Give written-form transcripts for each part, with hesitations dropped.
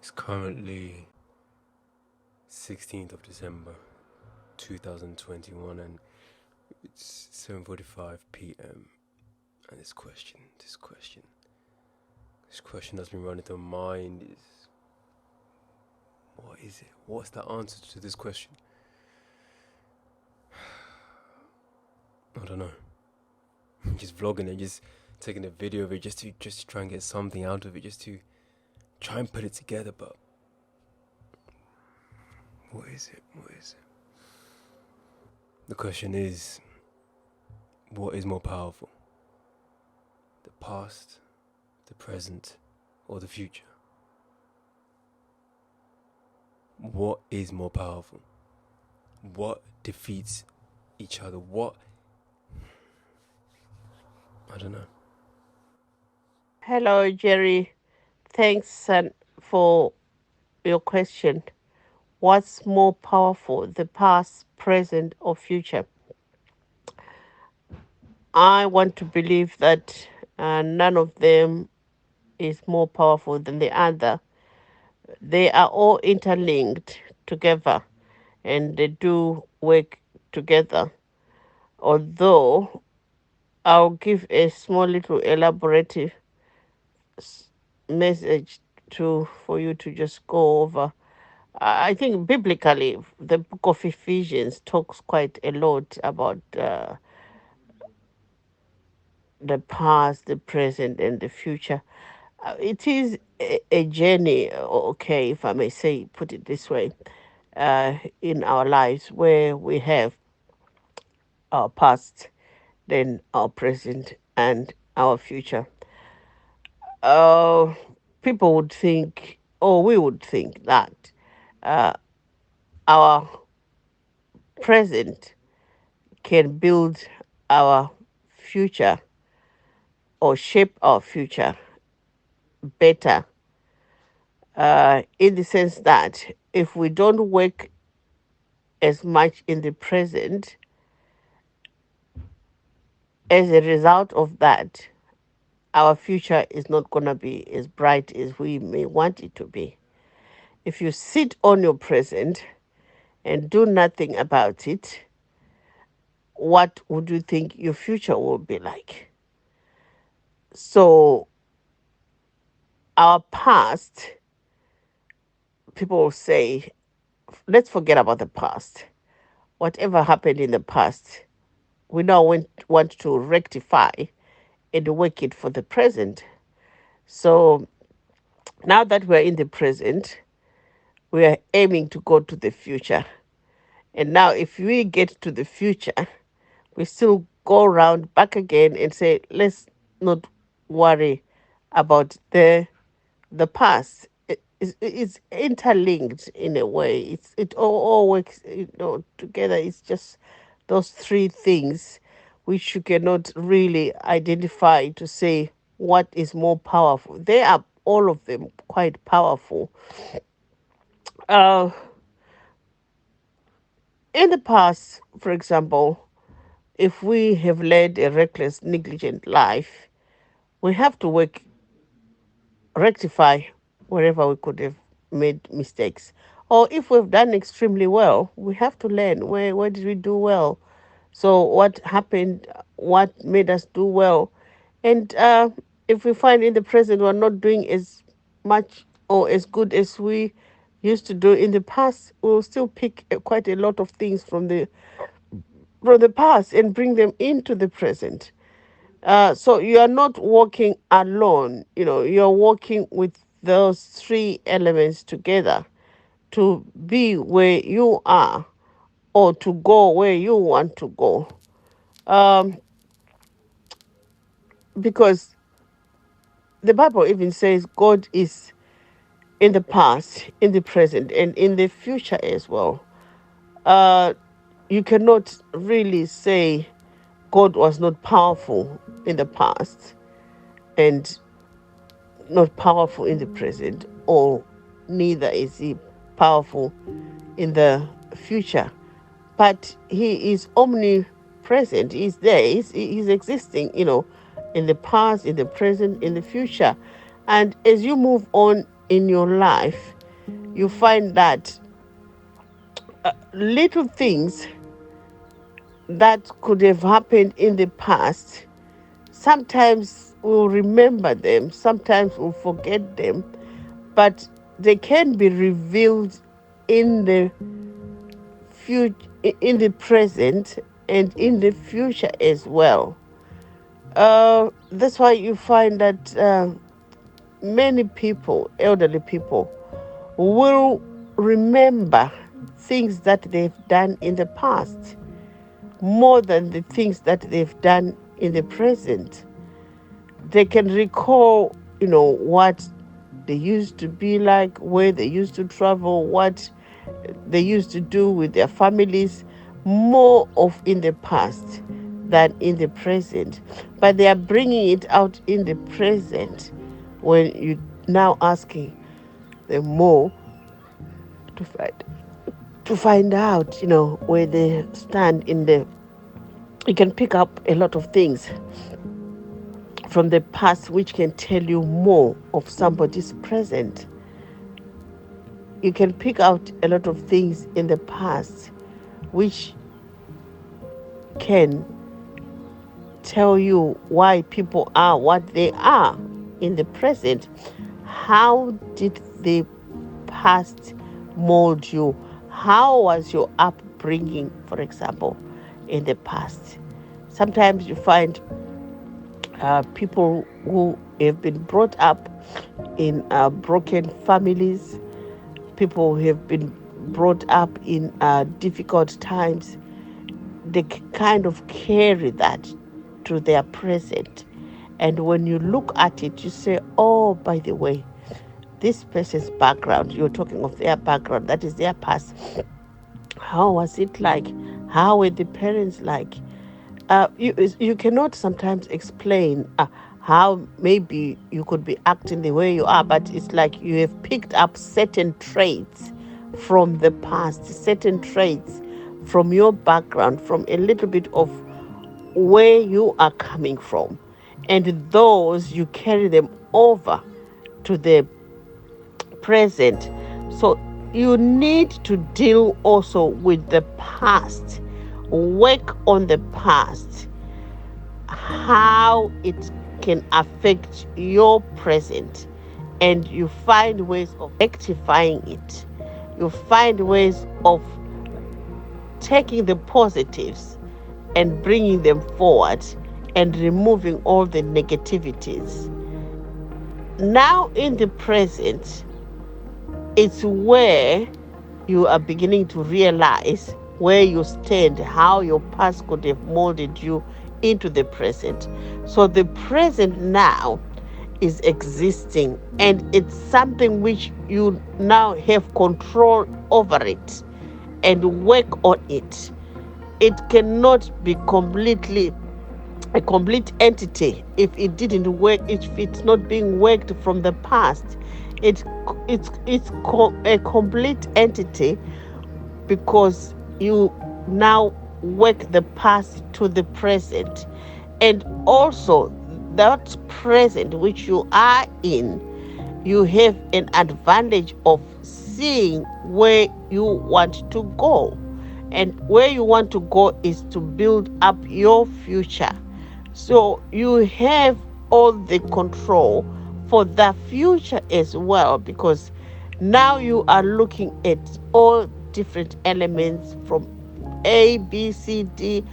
It's currently 16th of December 2021 and it's 7:45 p.m. And this question that's been running through my mind is, what is it? What's the answer to this question? I don't know. I'm just vlogging and just taking a video of it just to try and get something out of it, just to try and put it together, but what is it? The question is, what is more powerful? The past, the present, or the future? What is more powerful? What defeats each other? What? I don't know. Hello, Jerry. Thanks for your question. What's more powerful, the past, present, or future? I want to believe that none of them is more powerful than the other. They are all interlinked together and they do work together. Although I'll give a small little elaborative message to for you to just go over. I think biblically, the book of Ephesians talks quite a lot about the past, the present, and the future. It is a journey, okay, if I may say, put it this way, in our lives where we have our past, then our present, and our future. Uh, People would think, or we would think, that uh, our present can build our future or shape our future better, in the sense that if we don't work as much in the present, as a result of that, our future is not going to be as bright as we may want it to be. If you sit on your present and do nothing about it, what would you think your future will be like? So, our past, people will say, let's forget about the past. Whatever happened in the past, we now want to rectify and work it for the present. So, now that we're in the present, we are aiming to go to the future. And now, if we get to the future, we still go around back again and say, let's not worry about the past. It's interlinked in a way. It all works, together. It's just those three things which you cannot really identify to say what is more powerful. They are all of them quite powerful. Uh, in the past, for example, if we have led a reckless, negligent life, we have to rectify wherever we could have made mistakes. Or if we've done extremely well, we have to learn where did we do well. So what happened, what made us do well. And if we find in the present we're not doing as much or as good as we used to do in the past, we'll still pick quite a lot of things from the past and bring them into the present. So you are not walking alone, you're walking with those three elements together to be where you are or to go where you want to go. Um, because the Bible even says God is in the past, in the present, and in the future as well. Uh, you cannot really say God was not powerful in the past and not powerful in the present, or neither is he powerful in the future. But he is omnipresent. He's there. He's existing, in the past, in the present, in the future. And as you move on in your life, you find that little things that could have happened in the past, sometimes we'll remember them, sometimes we'll forget them, but they can be revealed in the future, in the present, and in the future as well. That's why you find that many people, elderly people, will remember things that they've done in the past more than the things that they've done in the present. They can recall, what they used to be like, where they used to travel, what they used to do with their families, more of in the past than in the present. But they are bringing it out in the present when you now asking them more to find out, where they stand in the. You can pick up a lot of things from the past which can tell you more of somebody's present. You can pick out a lot of things in the past which can tell you why people are what they are in the present. How did the past mold you? How was your upbringing, for example, in the past? Sometimes you find people who have been brought up in broken families, people who have been brought up in difficult times, they kind of carry that to their present. And when you look at it, you say, oh, by the way, this person's background, you're talking of their background, that is their past. How was it like? How were the parents like? You cannot sometimes explain how maybe you could be acting the way you are, but it's like you have picked up certain traits from the past, certain traits from your background, from a little bit of where you are coming from, and those you carry them over to the present. So you need to deal also with the past, work on the past, how it can affect your present, and you find ways of rectifying it. You find ways of taking the positives and bringing them forward and removing all the negativities. Now, in the present, it's where you are beginning to realize where you stand, how your past could have molded you into the present. So the present now is existing, and it's something which you now have control over it and work on it. It cannot be completely a complete entity if it didn't work, if it's not being worked from the past. It's a complete entity because you now work the past to the present, and also that present which you are in, you have an advantage of seeing where you want to go. And where you want to go is to build up your future. So you have all the control for the future as well, because now you are looking at all different elements from A, B, C, D,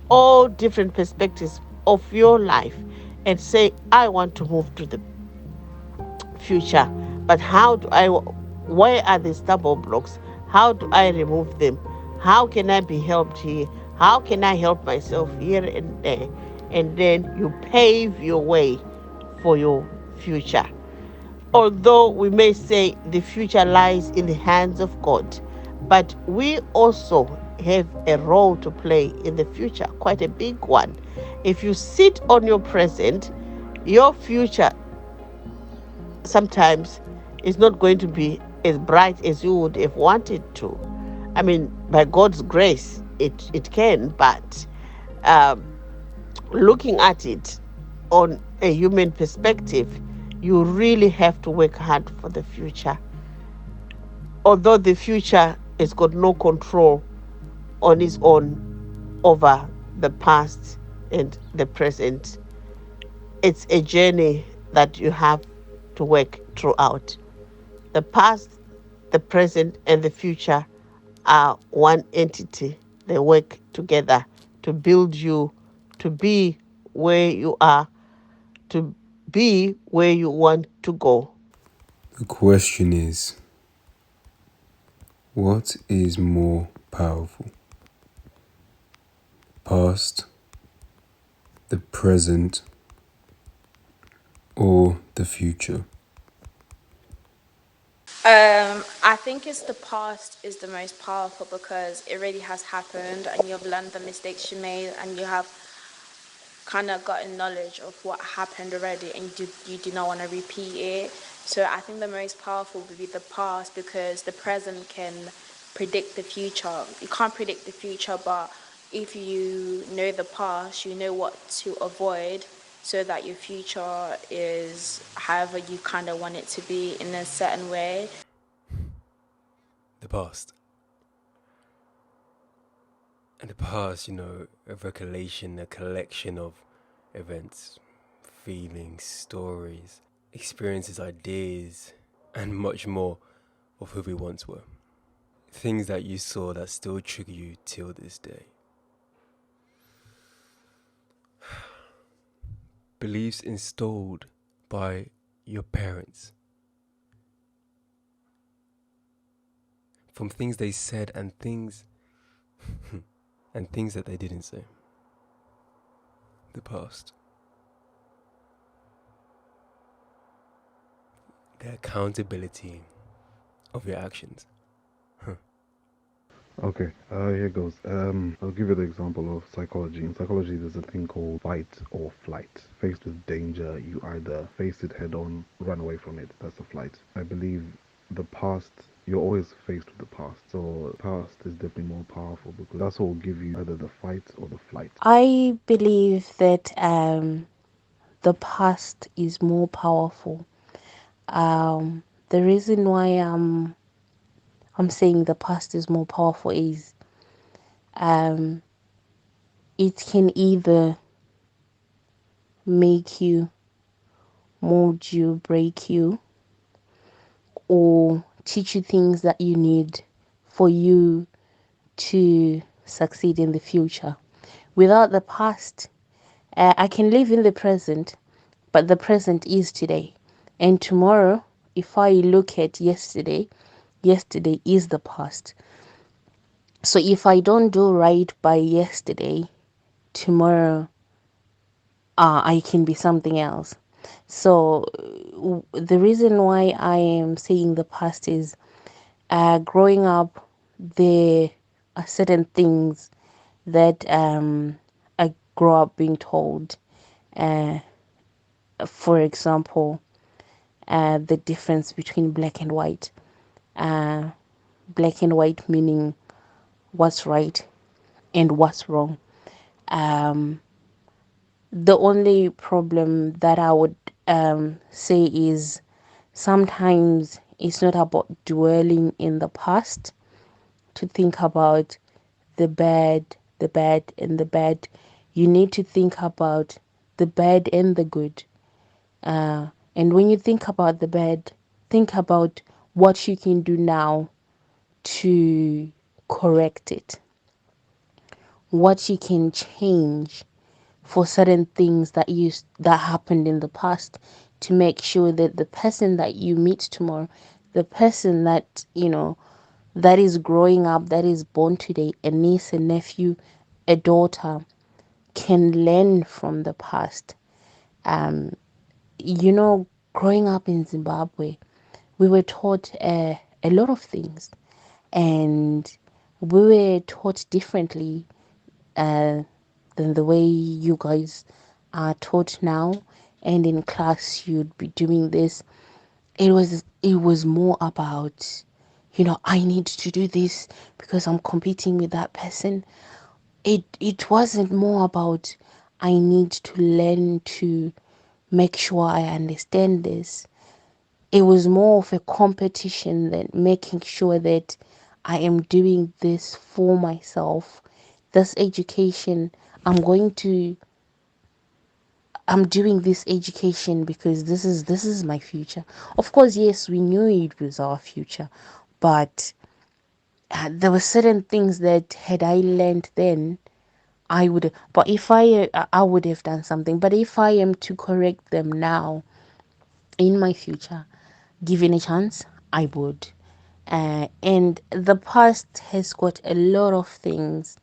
all different perspectives of your life, and say, I want to move to the future. But where are the stubborn blocks? How do I remove them? How can I be helped here? How can I help myself here and there? And then you pave your way for your future. Although we may say the future lies in the hands of God, but we also have a role to play in the future, quite a big one. If you sit on your present, your future sometimes is not going to be as bright as you would have wanted to. I mean, by God's grace, it can, but looking at it on a human perspective, You really have to work hard for the future. Although the future has got no control on its own over the past and the present, it's a journey that you have to work throughout. The past, the present, and the future are one entity. They work together to build you to be where you are, to be where you want to go. The question is, what is more powerful? Past, the present, or the future? I think it's the past is the most powerful because it really has happened and you've learned the mistakes you made and you have kind of gotten knowledge of what happened already and you do not want to repeat it. So I think the most powerful would be the past because the present can predict the future. You can't predict the future, but if you know the past, you know what to avoid so that your future is however you kind of want it to be in a certain way. The past. And the past, a recollection, a collection of events, feelings, stories, experiences, ideas, and much more of who we once were. Things that you saw that still trigger you till this day. Beliefs installed by your parents. From things they said and things and things that they didn't say. The past. The accountability of your actions. Okay, here goes. I'll give you the example of psychology. In psychology, there's a thing called fight or flight. Faced with danger, you either face it head on, run away from it. That's a flight. I believe the past, you're always faced with the past. So the past is definitely more powerful because that's what will give you either the fight or the flight. I believe that the past is more powerful. The reason why I'm saying the past is more powerful is um, it can either make you, mold you, break you, or teach you things that you need for you to succeed in the future. Without the past, I can live in the present, but the present is today. And tomorrow, if I look at yesterday, yesterday is the past. So if I don't do right by yesterday, tomorrow I can be something else. So the reason why I am saying the past is growing up, there are certain things that I grew up being told. Uh, for example, the difference between black and white. Uh, Black and white meaning what's right and what's wrong. Um, the only problem that I would say is sometimes it's not about dwelling in the past to think about the bad, and the bad. You need to think about the bad and the good. And when you think about the bad, think about what you can do now to correct it, what you can change for certain things that happened in the past to make sure that the person that you meet tomorrow, the person that that is growing up, that is born today, a niece, a nephew, a daughter, can learn from the past. um Growing up in Zimbabwe, we were taught a lot of things, and we were taught differently uh, than the way you guys are taught now. And in class, you'd be doing this. It was more about, I need to do this because I'm competing with that person. It wasn't more about I need to learn to make sure I understand this. It was more of a competition than making sure that I am doing this for myself. This education, I'm doing this education because this is my future. Of course, yes, we knew it was our future, but there were certain things that had I learned then, I would. But if I would have done something. But if I am to correct them now in my future, given a chance, I would. And the past has got a lot of things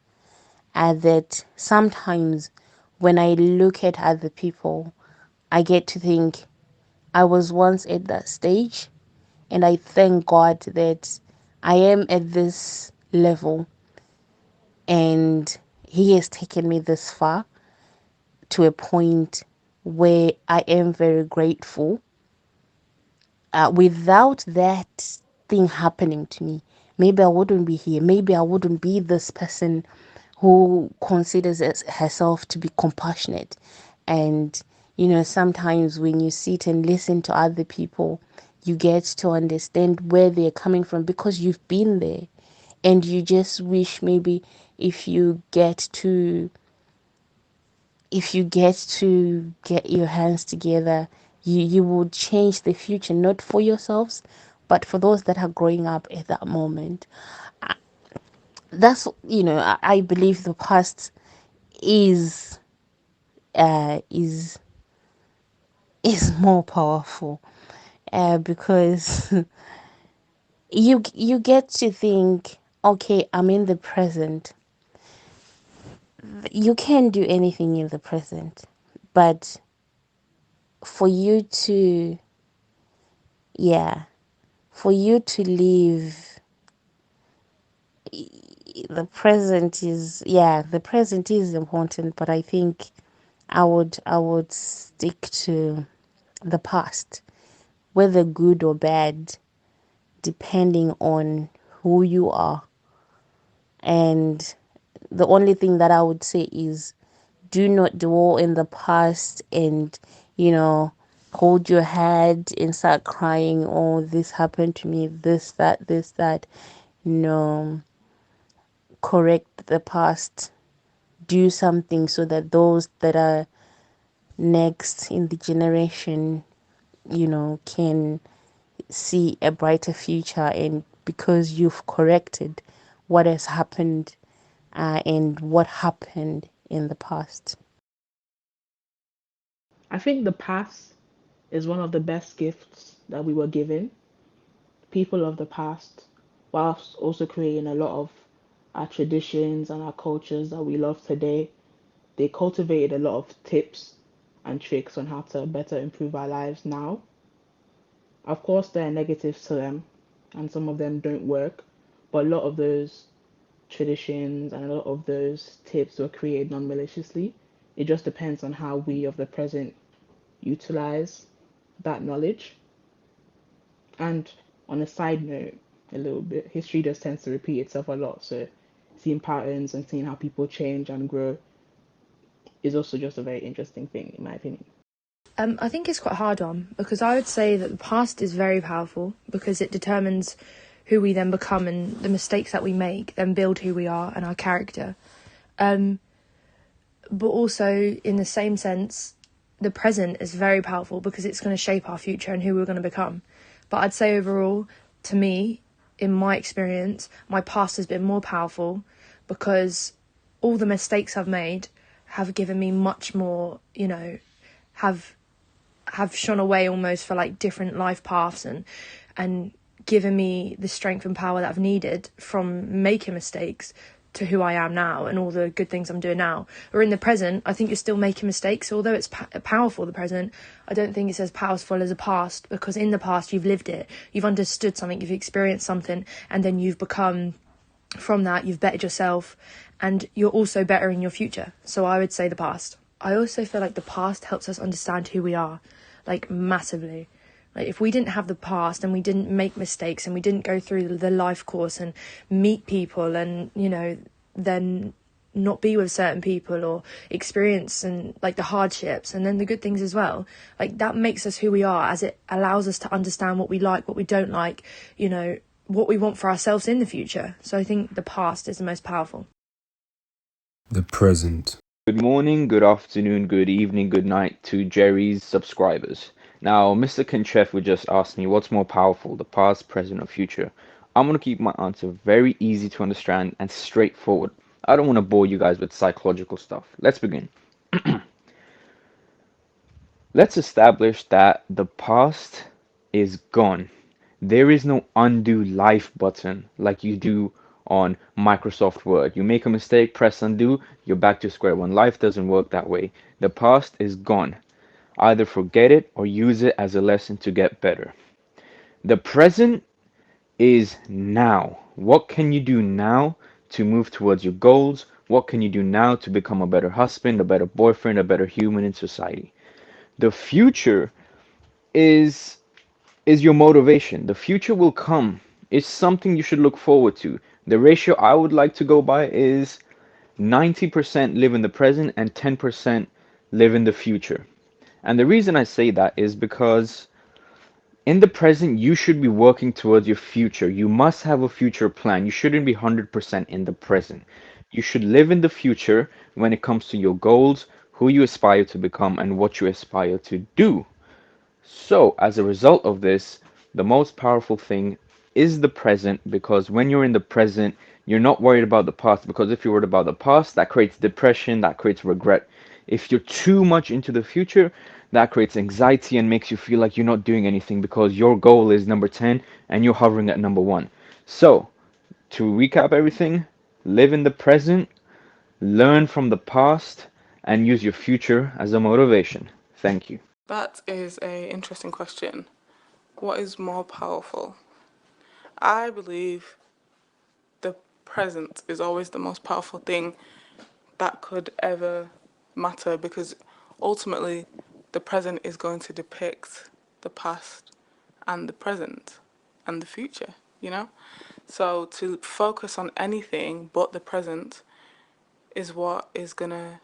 that sometimes when I look at other people, I get to think I was once at that stage, and I thank God that I am at this level and He has taken me this far to a point where I am very grateful. Without that thing happening to me, maybe I wouldn't be here. Maybe I wouldn't be this person who considers herself to be compassionate. And, sometimes when you sit and listen to other people, you get to understand where they're coming from because you've been there. And you just wish maybe if you get to get your hands together, you will change the future, not for yourselves, but for those that are growing up at that moment. That's, I believe the past is uh is is more powerful, because you get to think, okay, I'm in the present. You can't do anything in the present, but for you to yeah for you to live, the present is important, but I think I would stick to the past, whether good or bad, depending on who you are. And the only thing that I would say is, do not dwell in the past and, hold your head and start crying, oh, this happened to me, this, that. No, correct the past. Do something so that those that are next in the generation, can see a brighter future. And because you've corrected what has happened, and what happened in the past. I think the past is one of the best gifts that we were given. People of the past, whilst also creating a lot of our traditions and our cultures that we love today, they cultivated a lot of tips and tricks on how to better improve our lives now. Of course, there are negatives to them, and some of them don't work, but a lot of those traditions and a lot of those tips were created non maliciously. It just depends on how we of the present utilize that knowledge. And on a side note, a little bit, history just tends to repeat itself a lot. So seeing patterns and seeing how people change and grow is also just a very interesting thing, in my opinion. I think it's quite hard on, because I would say that the past is very powerful because it determines who we then become, and the mistakes that we make then build who we are and our character. But also, in the same sense, the present is very powerful because it's going to shape our future and who we're going to become. But I'd say overall, to me, in my experience, my past has been more powerful because all the mistakes I've made have given me much more, have shone away almost for like different life paths, and given me the strength and power that I've needed from making mistakes to who I am now and all the good things I'm doing now. Or in the present, I think you're still making mistakes. Although it's powerful, the present, I don't think it's as powerful as the past, because in the past you've lived it, you've understood something, you've experienced something, and then you've become, from that, you've bettered yourself, and you're also better in your future. So I would say the past. I also feel like the past helps us understand who we are, like massively. Like if we didn't have the past and we didn't make mistakes and we didn't go through the life course and meet people and, then not be with certain people or experience and like the hardships and then the good things as well. Like that makes us who we are, as it allows us to understand what we like, what we don't like, you know, what we want for ourselves in the future. So I think the past is the most powerful. The present. Good morning, good afternoon, good evening, good night to Jerry's subscribers. Now, Mr. Kanchefu just asked me what's more powerful, the past, present, or future. I'm going to keep my answer very easy to understand and straightforward. I don't want to bore you guys with psychological stuff. Let's begin. Let's establish that the past is gone. There is no undo life button like you do on Microsoft Word. You make a mistake, press undo, you're back to square one. Life doesn't work that way. The past is gone. Either forget it or use it as a lesson to get better. The present is now. What can you do now to move towards your goals? What can you do now to become a better husband, a better boyfriend, a better human in society? The future is your motivation. The future will come. It's something you should look forward to. The ratio I would like to go by is 90% live in the present and 10% live in the future. And the reason I say that is because in the present, you should be working towards your future. You must have a future plan. You shouldn't be 100% in the present. You should live in the future when it comes to your goals, who you aspire to become, and what you aspire to do. So, as a result of this, the most powerful thing is the present, because when you're in the present, you're not worried about the past. Because if you're worried about the past, that creates depression, that creates regret. If you're too much into the future, that creates anxiety and makes you feel like you're not doing anything because your goal is number 10 and you're hovering at number 1. So, to recap everything, live in the present, learn from the past, and use your future as a motivation. Thank you. That is an interesting question. What is more powerful? I believe the present is always the most powerful thing that could ever matter, because ultimately the present is going to depict the past and the present and the future, you know? So to focus on anything but the present is what is going to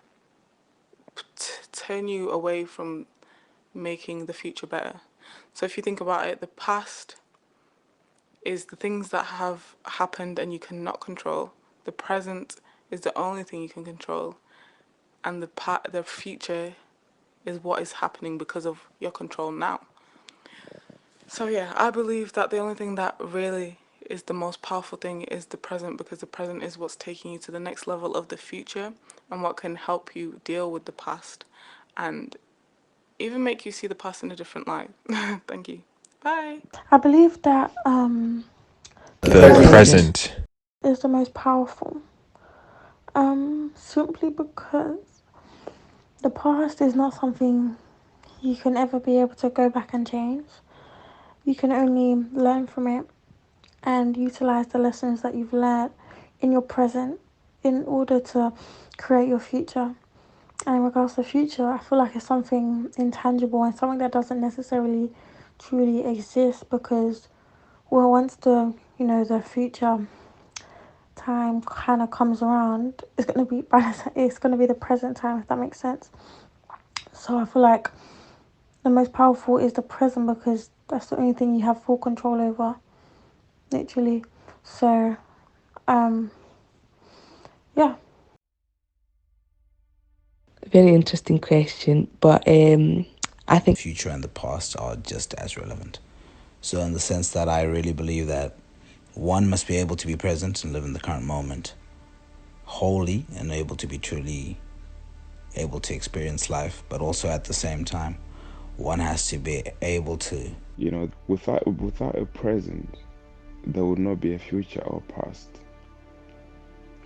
turn you away from making the future better. So if you think about it, the past is the things that have happened and you cannot control. The present is the only thing you can control, and the future is what is happening because of your control now. So yeah, I believe that the only thing that really is the most powerful thing is the present, because the present is what's taking you to the next level of the future and what can help you deal with the past and even make you see the past in a different light. Thank you. Bye. I believe that The present present. is the most powerful. Simply because the past is not something you can ever be able to go back and change. You can only learn from it and utilize the lessons that you've learned in your present in order to create your future. And in regards to the future, I feel like it's something intangible and something that doesn't necessarily truly exist, because well, once the future time kind of comes around, it's gonna be the present time, if that makes sense. So I feel like the most powerful is the present, because that's the only thing you have full control over, literally. So yeah. Very interesting question, but I think future and the past are just as relevant. So in the sense that I really believe that one must be able to be present and live in the current moment wholly and able to be truly able to experience life, but also at the same time one has to be able to, without a present there would not be a future or past.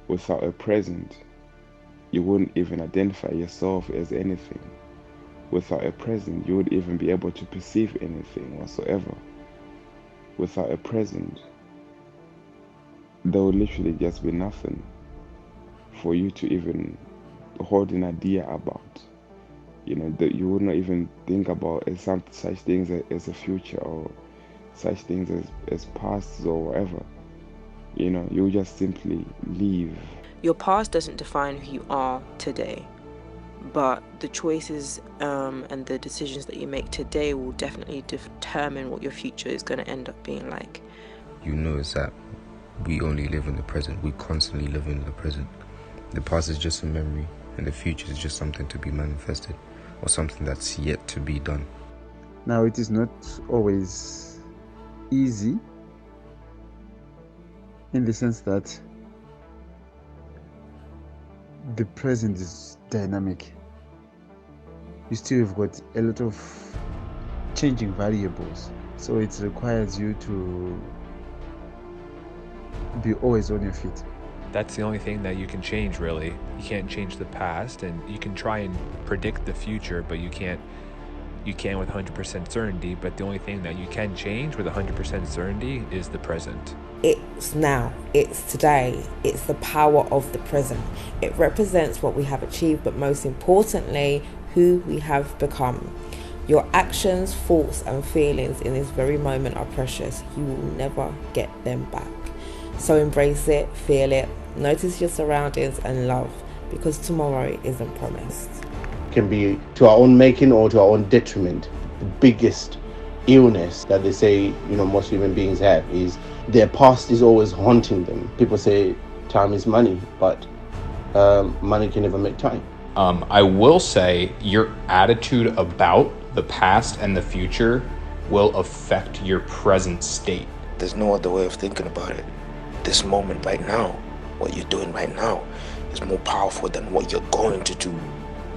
Without a present you wouldn't even identify yourself as anything. Without a present you wouldn't even be able to perceive anything whatsoever. Without a present there would literally just be nothing for you to even hold an idea about. That you would not even think about such things as a future or such things as past or whatever. You just simply leave. Your past doesn't define who you are today, but the choices and the decisions that you make today will definitely determine what your future is going to end up being like. You notice that we only live in the present. We constantly live in the present. The past is just a memory, and the future is just something to be manifested, or something that's yet to be done. Now, it is not always easy, in the sense that the present is dynamic. You still have got a lot of changing variables, so it requires you to be always on your feet. That's the only thing that you can change, really. You can't change the past, and you can try and predict the future, but you can't with 100% certainty. But the only thing that you can change with 100% certainty is the present. It's now, it's today, it's the power of the present. It represents what we have achieved, but most importantly, who we have become. Your actions, thoughts and feelings in this very moment are precious. You will never get them back. So embrace it, feel it, notice your surroundings and love, because tomorrow isn't promised. It can be to our own making or to our own detriment. The biggest illness that they say, most human beings have is their past is always haunting them. People say time is money, but money can never make time. I will say your attitude about the past and the future will affect your present state. There's no other way of thinking about it. This moment right now, what you're doing right now, is more powerful than what you're going to do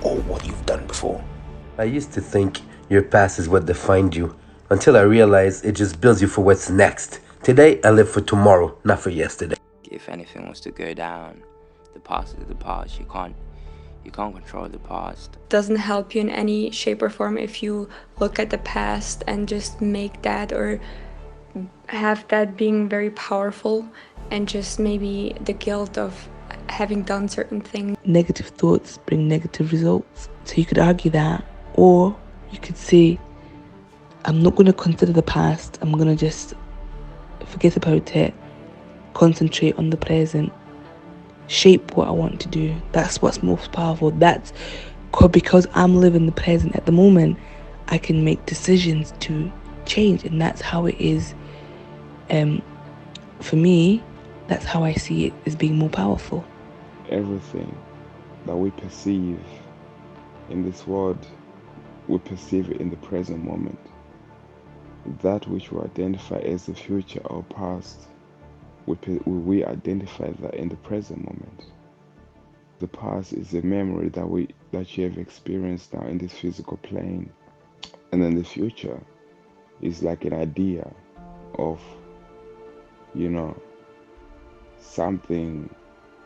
or what you've done before. I used to think your past is what defined you, until I realized it just builds you for what's next. Today, I live for tomorrow, not for yesterday. If anything was to go down, the past is the past. You can't control the past. Doesn't help you in any shape or form if you look at the past and just make that, or have that being very powerful, and just maybe the guilt of having done certain things. Negative thoughts bring negative results. So you could argue that, or you could say, I'm not going to consider the past. I'm going to just forget about it, concentrate on the present, shape what I want to do. That's what's most powerful. That's because I'm living the present at the moment, I can make decisions to change, and that's how it is. For me, that's how I see it as being more powerful. Everything that we perceive in this world, we perceive it in the present moment. That which we identify as the future or past, we identify that in the present moment. The past is a memory that you have experienced now in this physical plane, and then the future is like an idea of something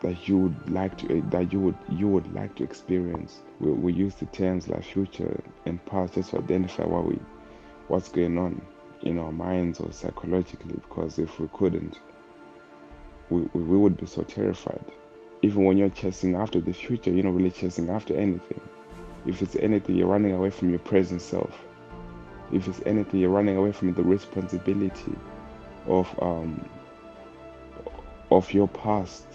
that you would like to experience. We use the terms like future and past just to identify what's going on in our minds or psychologically, because if we couldn't, we would be so terrified. Even when you're chasing after the future, you're not really chasing after anything. If it's anything, you're running away from your present self. If it's anything, you're running away from the responsibility of your past,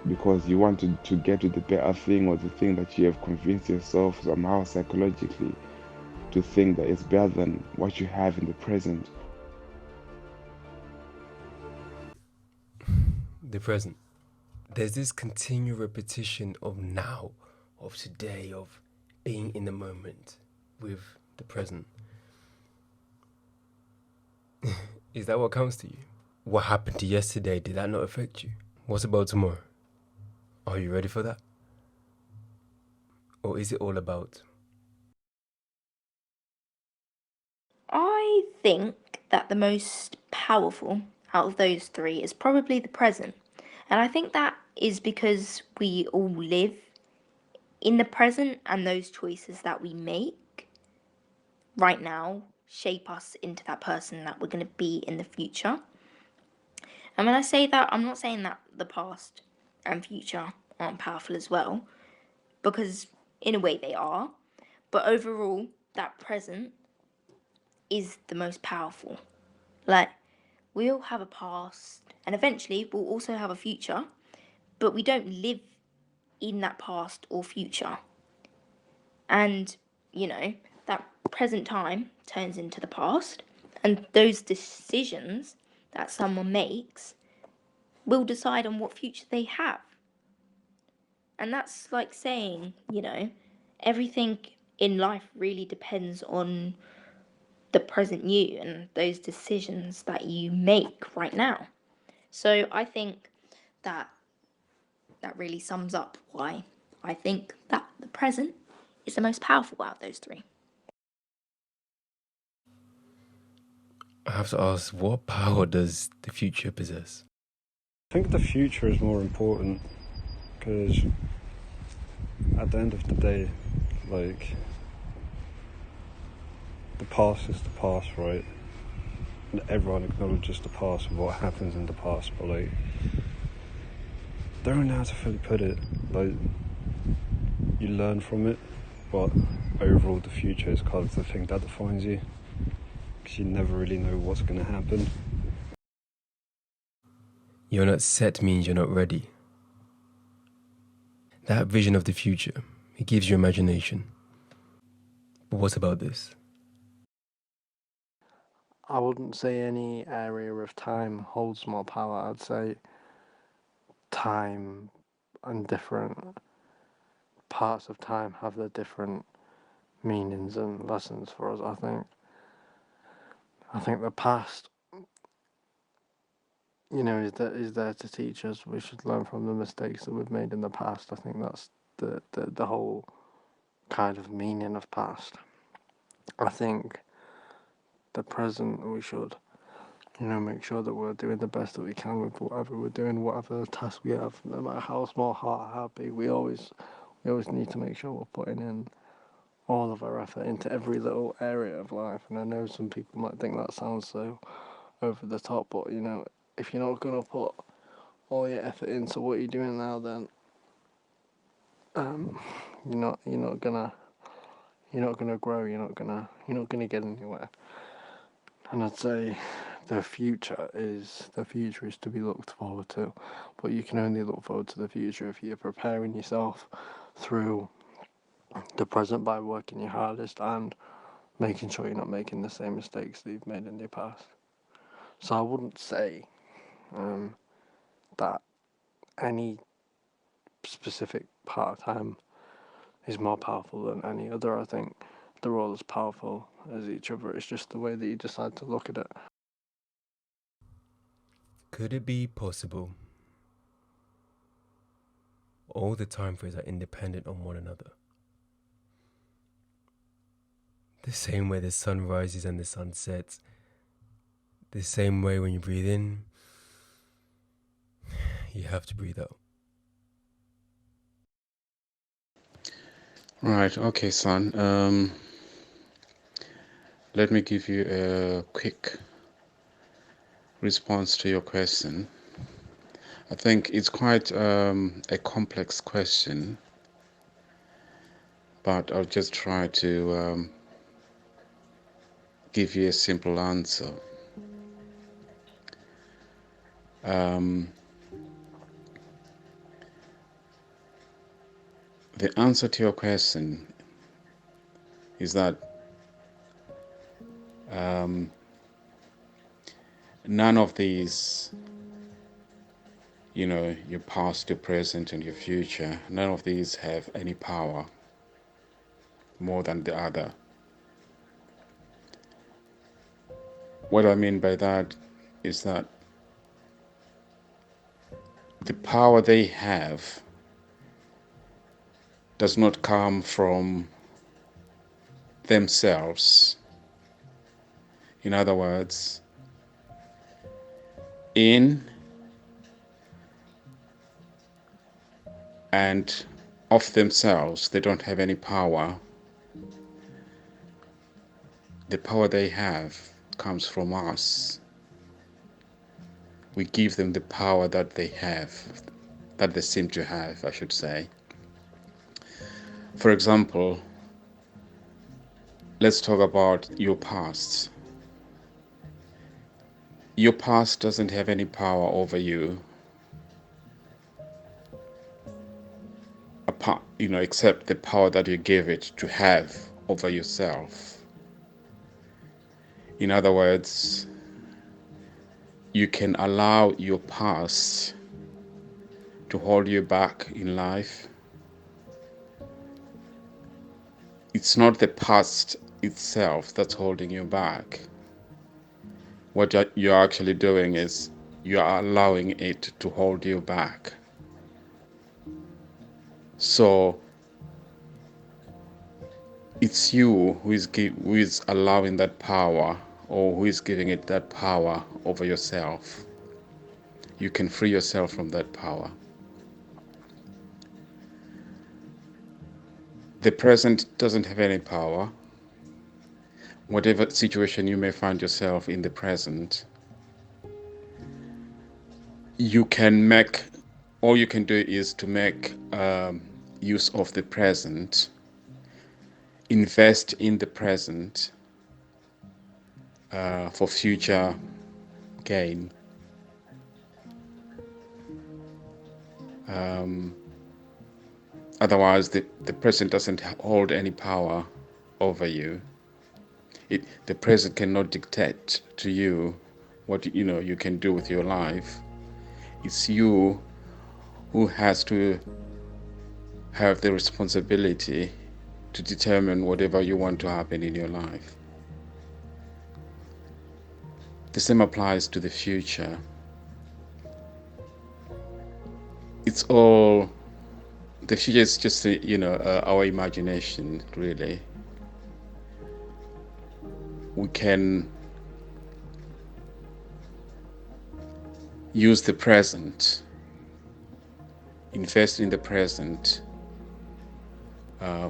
because you want to get to the better thing, or the thing that you have convinced yourself somehow psychologically to think that it's better than what you have in the present. The present. There's this continual repetition of now, of today, of being in the moment with the present. Is that what comes to you? What happened to yesterday, did that not affect you? What about tomorrow? Are you ready for that? Or is it all about? I think that the most powerful out of those three is probably the present. And I think that is because we all live in the present, and those choices that we make right now shape us into that person that we're going to be in the future. And when I say that, I'm not saying that the past and future aren't powerful as well, because in a way they are. But overall, that present is the most powerful. Like, we all have a past, And eventually we'll also have a future, but we don't live in that past or future. And, that present time turns into the past, and those decisions that someone makes will decide on what future they have. And that's like saying, everything in life really depends on the present you and those decisions that you make right now. So I think that really sums up why I think that the present is the most powerful out of those three. I have to ask, what power does the future possess? I think the future is more important because at the end of the day, like, the past is the past, right? And everyone acknowledges the past and what happens in the past, but like, don't know how to fully put it. Like, you learn from it, but overall the future is kind of the thing that defines you, because you never really know what's going to happen. You're not set means you're not ready. That vision of the future, it gives you imagination. But what about this? I wouldn't say any area of time holds more power. I'd say time and different parts of time have their different meanings and lessons for us. I think the past, is there to teach us. We should learn from the mistakes that we've made in the past. I think that's the whole kind of meaning of past. I think the present, we should, make sure that we're doing the best that we can with whatever we're doing, whatever task we have, no matter how small, how big. We always need to make sure we're putting in all of our effort into every little area of life. And I know some people might think that sounds so over the top, but if you're not gonna put all your effort into what you're doing now, then you're not gonna grow. You're not gonna get anywhere. And I'd say the future is to be looked forward to, but you can only look forward to the future if you're preparing yourself through the present by working your hardest and making sure you're not making the same mistakes that you've made in your past. So I wouldn't say that any specific part of time is more powerful than any other. I think they're all as powerful as each other. It's just the way that you decide to look at it. Could it be possible all the time frames are independent on one another? The same way the sun rises and the sun sets. The same way when you breathe in, you have to breathe out. Right, okay, son. Let me give you a quick response to your question. I think it's quite a complex question, but I'll just try to give you a simple answer. The answer to your question is that none of these, your past, your present, and your future, none of these have any power more than the other. What I mean by that is that the power they have does not come from themselves. In other words, in and of themselves, they don't have any power. The power they have comes from us. We give them the power that they have, that they seem to have, I should say. For example, let's talk about your past. Your past doesn't have any power over you, apart, except the power that you give it to have over yourself. In other words, you can allow your past to hold you back in life. It's not the past itself that's holding you back. What you're actually doing is you are allowing it to hold you back. So it's you who is allowing that power, or who is giving it that power over yourself. You can free yourself from that power. The present doesn't have any power. Whatever situation you may find yourself in the present, all you can do is to make use of the present, invest in the present for future gain. Otherwise, the present doesn't hold any power over you. The present cannot dictate to you what you can do with your life. It's you who has to have the responsibility to determine whatever you want to happen in your life. The same applies to the future. The future is just our imagination, really. We can use the present, invest in the present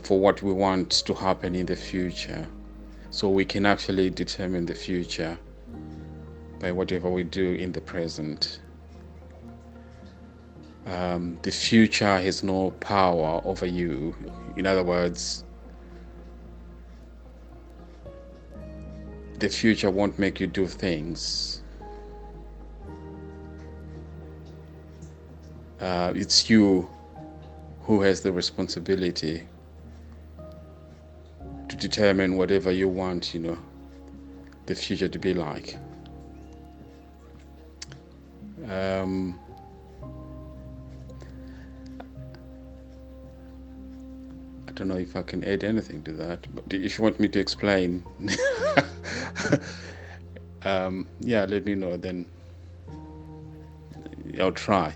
for what we want to happen in the future. So we can actually determine the future by whatever we do in the present. The future has no power over you. In other words, the future won't make you do things. It's you who has the responsibility to determine whatever you want, the future to be like. I don't know if I can add anything to that, but if you want me to explain, let me know, then I'll try.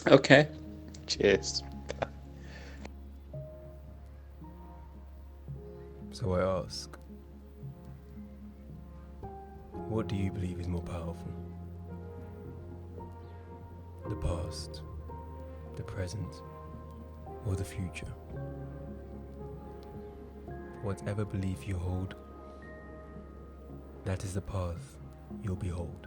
Okay, cheers. So I ask, what do you believe is more powerful? The past, the present, or the future? Whatever belief you hold, that is the path you'll behold.